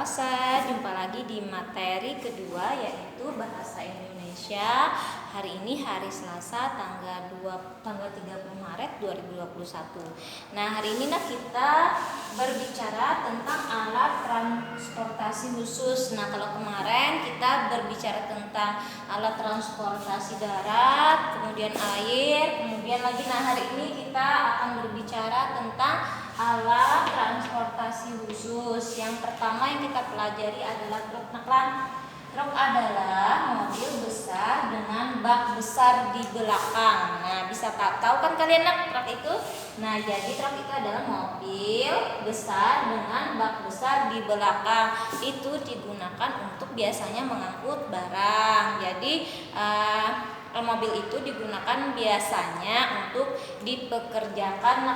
Lasa, jumpa lagi di materi kedua yaitu Bahasa Indonesia. Hari ini hari Selasa tanggal 30 Maret 2021. Nah, hari ini kita berbicara tentang alat transportasi khusus. Nah, kalau kemarin kita berbicara tentang alat transportasi darat, kemudian air, kemudian lagi hari ini kita akan berbicara tentang alat transportasi khusus. Yang pertama yang kita pelajari adalah truk. Truk adalah mobil besar dengan bak besar di belakang. Nah, bisa tahu kan kalian truk itu? Nah, jadi truk itu adalah mobil besar dengan bak besar di belakang. Itu digunakan untuk biasanya mengangkut barang. Jadi mobil itu digunakan biasanya untuk dipekerjakan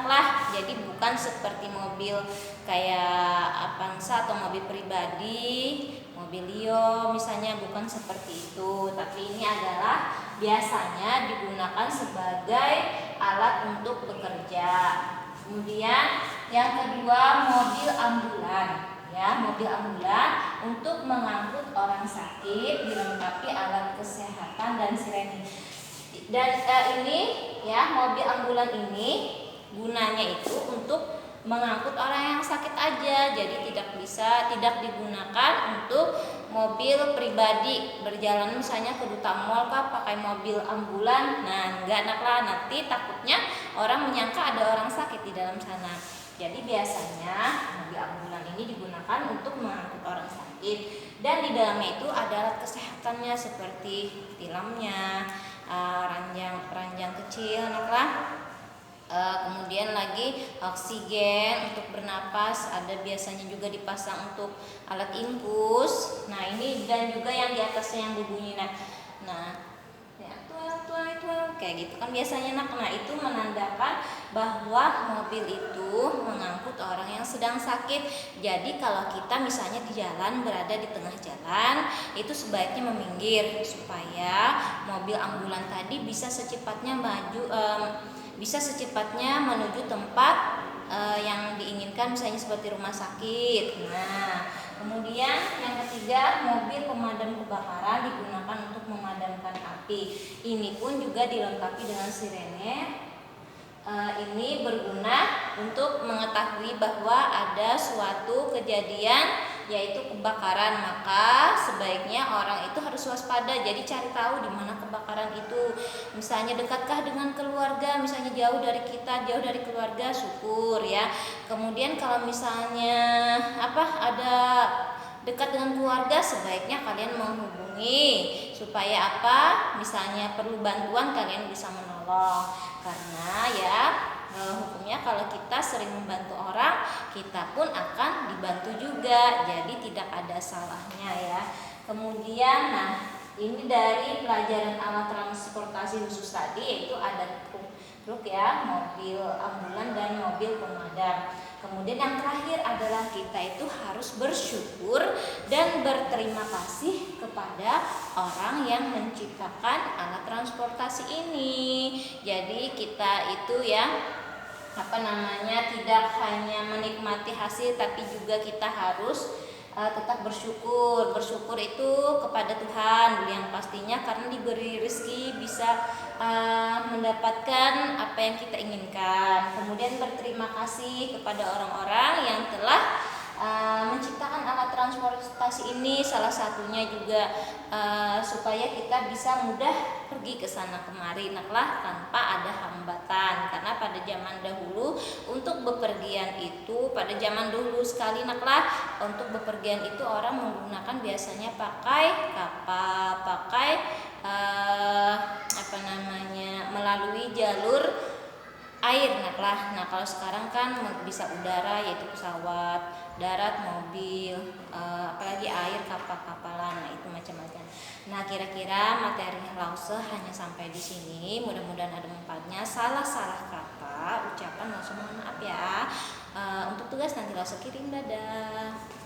jadi bukan seperti mobil kayak Avanza atau mobil pribadi, mobil Leo misalnya, bukan seperti itu, tapi ini adalah biasanya digunakan sebagai alat untuk bekerja. Kemudian yang kedua, mobil ambulan. Mobil ambulan untuk mengangkut orang sakit, dilengkapi alat kesehatan dan sirene. Dan ini mobil ambulan ini gunanya itu untuk mengangkut orang yang sakit aja. Jadi tidak digunakan untuk mobil pribadi berjalan misalnya ke duta mall pakai mobil ambulan. Nah, enggak nanti takutnya orang menyangka ada orang sakit di dalam sana. Jadi biasanya mobil ambulan ini digunakan untuk mengangkut orang sakit, dan di dalamnya itu ada alat kesehatannya seperti tilamnya, ranjang kecil, kemudian lagi oksigen untuk bernapas, ada biasanya juga dipasang untuk alat infus. Nah, ini dan juga yang di atasnya yang berbunyi. Kayak gitu kan biasanya. Nah, itu menandakan bahwa mobil itu mengangkut orang yang sedang sakit. Jadi kalau kita misalnya di jalan, berada di tengah jalan, itu sebaiknya meminggir supaya mobil ambulan tadi bisa secepatnya menuju tempat yang diinginkan, misalnya seperti rumah sakit. Nah, kemudian yang ketiga, mobil pemadam kebakaran digunakan untuk memadamkan api. Ini pun juga dilengkapi dengan sirene. Ini berguna untuk mengetahui bahwa ada suatu kejadian yaitu kebakaran, maka sebaiknya orang itu harus waspada. Jadi cari tahu di mana kebakaran itu. Misalnya dekatkah dengan keluarga, misalnya jauh dari kita, jauh dari keluarga, syukur ya. Kemudian kalau misalnya ada dekat dengan keluarga, sebaiknya kalian menghubungi supaya misalnya perlu bantuan kalian bisa menolong. Karena hukumnya kalau kita sering membantu orang, kita pun akan dibantu juga. Jadi tidak ada salahnya ya. Kemudian ini dari pelajaran alat transportasi khusus tadi, yaitu ada truk mobil ambulan dan mobil pemadam. Kemudian yang terakhir adalah kita itu harus bersyukur dan berterima kasih kepada orang yang menciptakan alat transportasi ini. Jadi kita itu tidak hanya menikmati hasil, tapi juga kita harus tetap bersyukur. Bersyukur itu kepada Tuhan yang pastinya, karena diberi rezeki bisa mendapatkan apa yang kita inginkan. Kemudian berterima kasih kepada orang-orang yang telah menciptakan alat transportasi ini, salah satunya juga supaya kita bisa mudah pergi ke sana kemari tanpa ada hambatan. Karena pada zaman dahulu untuk bepergian itu, pada zaman dahulu sekali untuk bepergian itu orang menggunakan biasanya pakai kapal, melalui jalur air. Nah, kalau sekarang kan bisa udara, yaitu pesawat, darat, mobil, apalagi air, kapal-kapalan. Nah, itu macam-macam. Nah, kira-kira materi Lause hanya sampai di sini. Mudah-mudahan ada manfaatnya. Salah-salah kata, ucapan langsung mohon maaf ya. Untuk tugas nanti Lause kirim. Dadah.